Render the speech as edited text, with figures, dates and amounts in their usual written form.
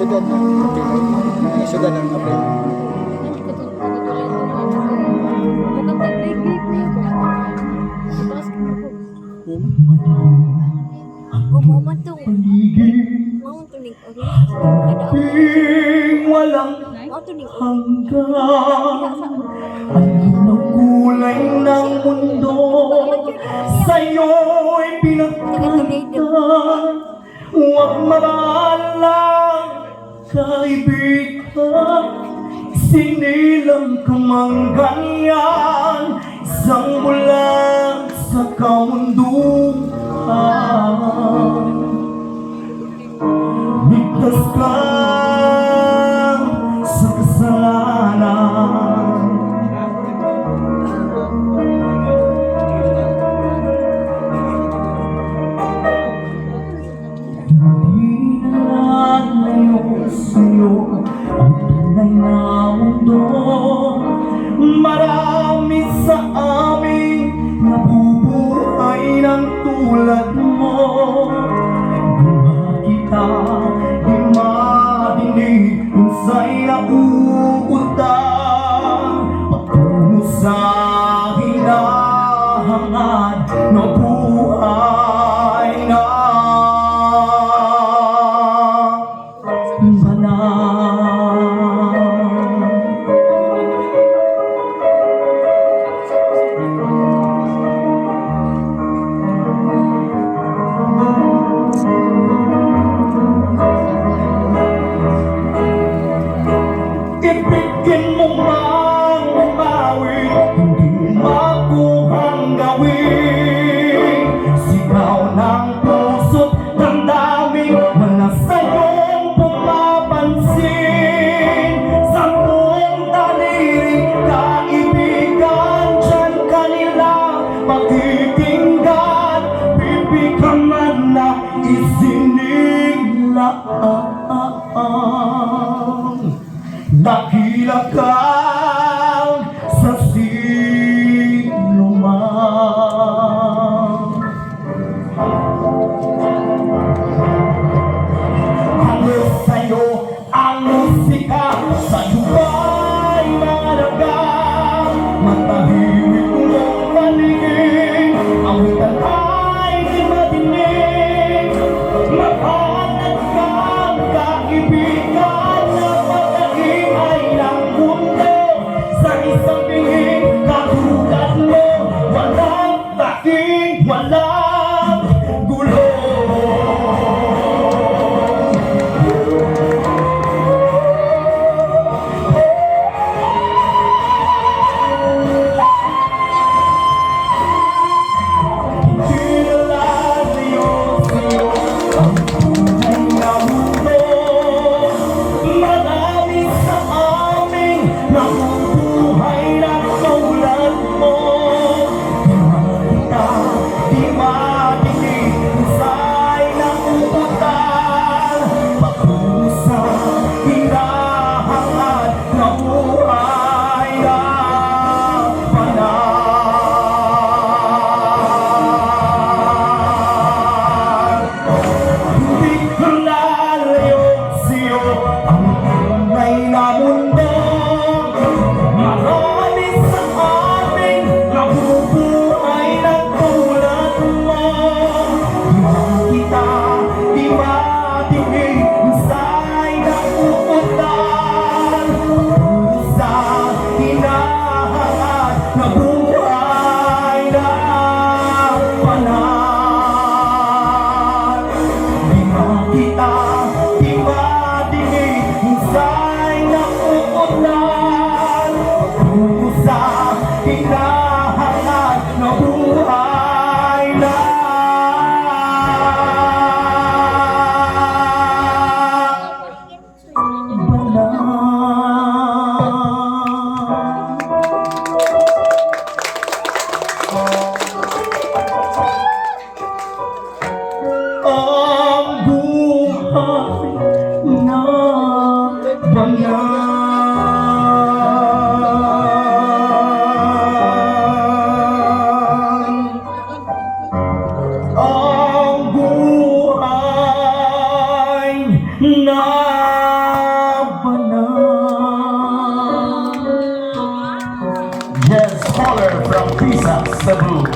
syudad na Pilay. Mga syudad ng April. Walang hanggan ang kulay ng mundo sa'yo'y pinagkanta. Huwag maralang kaibigan, sinilang ka mang ganyan, isang mula sa kamunduhan. Ligtas ka sa kasalanan, hindi nalalayo sa'yo ang tunay na mundo. Marami sa amin nabubuhay ng tulad mo. Kita di madinig kung sa'y nauutang patungo sa hinahangad na buhay na ibigin mo mang umawi, hindi makuhang gawin. Sigaw ng puso't damdamin, wala sa'yong pumapansin. Sa buong daliri, kaibigan, dyan kanila pakikinggan. Bibig ka man na isiniglaan, dakila ka sa sinuman. Hanggang sa'yo ang musika, sa'yo ba'y maragang matahimik mong paningin, awitan ay di madinig. Mahanap kang kaibigan na pagkaingay ng mundo. Sa isang bingin katulad mo, walang taking, walang gulo. Hindi nalalayo sa'yo ang tunay na mundo. Marami sa amin nabubuhay na tulad mo. Di makita, di madinig kung sa'y nauutan patungo sa hinahangad na buhay na panahon. Hindi ko lalayo sa'yo ang tunay na mundo. Marami sa amin nabubuhay na tulad mo. Di makita, di madinig kung sa'y nauutan patungo sa hinahangad na buhay na panahon. Di makita, di madinig kung sa'y nauutan patungo sa hinahangad na buhay na ang buhay from Pisa, Cebu.